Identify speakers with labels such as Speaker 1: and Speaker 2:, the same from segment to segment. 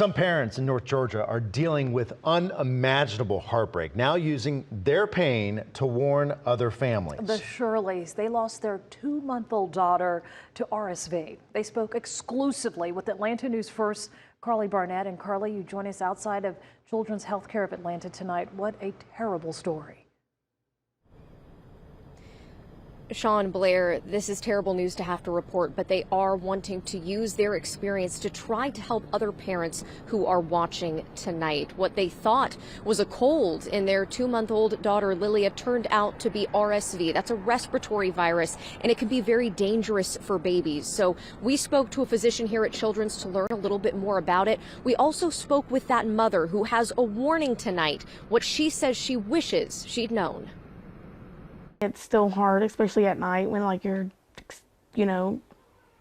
Speaker 1: Some parents in North Georgia are dealing with unimaginable heartbreak, now using their pain to warn other families.
Speaker 2: The Shirleys, they lost their 2-month-old daughter to RSV. They spoke exclusively with Atlanta News First Carly Barnett. And Carly, you join us outside of Children's Healthcare of Atlanta tonight. What a terrible story.
Speaker 3: Sean, Blair, this is terrible news to have to report, but they are wanting to use their experience to try to help other parents who are watching tonight. What they thought was a cold in their 2-month-old daughter, Lilia, turned out to be RSV. That's a respiratory virus, and it can be very dangerous for babies. So we spoke to a physician here at Children's to learn a little bit more about it. We also spoke with that mother who has a warning tonight, what she says she wishes she'd known.
Speaker 4: It's still hard, especially at night when you're,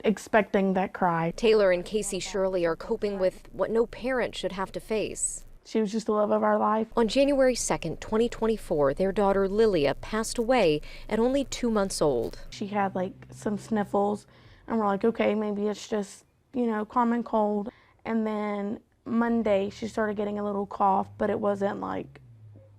Speaker 4: expecting that cry.
Speaker 3: Taylor and Casey Shirley are coping with what no parent should have to face.
Speaker 4: She was just the love of our life.
Speaker 3: On January 2nd, 2024, their daughter Lilia passed away at only 2 months old.
Speaker 4: She had some sniffles, and we're like, okay, maybe it's just, common cold. And then Monday, she started getting a little cough, but it wasn't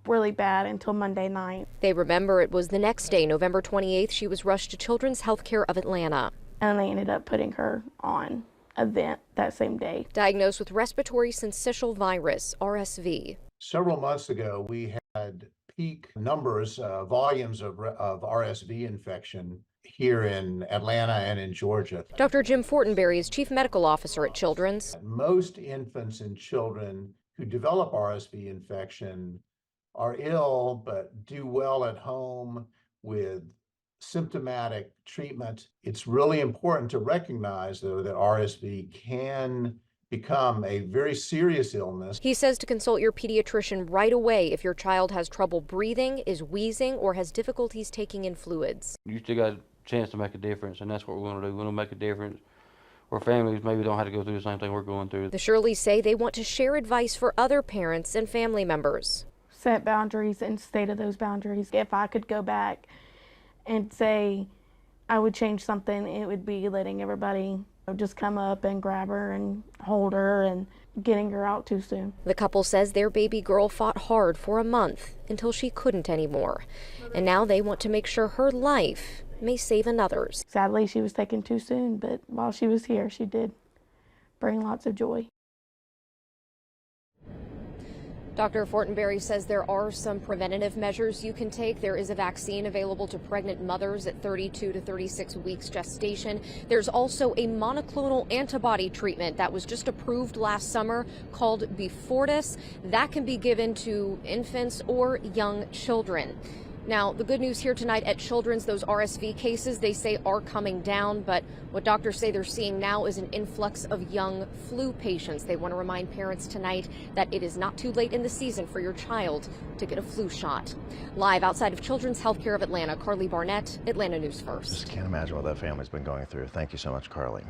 Speaker 4: really bad until Monday night.
Speaker 3: They remember it was the next day, November 28th, she was rushed to Children's Healthcare of Atlanta.
Speaker 4: And they ended up putting her on a vent that same day.
Speaker 3: Diagnosed with respiratory syncytial virus, RSV.
Speaker 5: Several months ago, we had peak numbers, volumes of RSV infection here in Atlanta and in Georgia.
Speaker 3: Dr. Jim Fortenberry is Chief Medical Officer at Children's.
Speaker 5: Most infants and children who develop RSV infection are ill but do well at home with symptomatic treatment. It's really important to recognize, though, that RSV can become a very serious illness.
Speaker 3: He says to consult your pediatrician right away if your child has trouble breathing, is wheezing, or has difficulties taking in fluids.
Speaker 6: You still got a chance to make a difference, and that's what we're going to do. We're going to make a difference where families maybe don't have to go through the same thing we're going through.
Speaker 3: The Shirleys say they want to share advice for other parents and family members.
Speaker 4: Set boundaries and stay to those boundaries. If I could go back and say I would change something, it would be letting everybody just come up and grab her and hold her and getting her out too soon.
Speaker 3: The couple says their baby girl fought hard for a month until she couldn't anymore. And now they want to make sure her life may save another's.
Speaker 4: Sadly, she was taken too soon, but while she was here, she did bring lots of joy.
Speaker 3: Dr. Fortenberry says there are some preventative measures you can take. There is a vaccine available to pregnant mothers at 32 to 36 weeks gestation. There's also a monoclonal antibody treatment that was just approved last summer called Befordis. That can be given to infants or young children. Now, the good news here tonight at Children's, those RSV cases, they say are coming down, but what doctors say they're seeing now is an influx of young flu patients. They want to remind parents tonight that it is not too late in the season for your child to get a flu shot. Live outside of Children's Healthcare of Atlanta, Carly Barnett, Atlanta News First.
Speaker 1: Just can't imagine what that family's been going through. Thank you so much, Carly.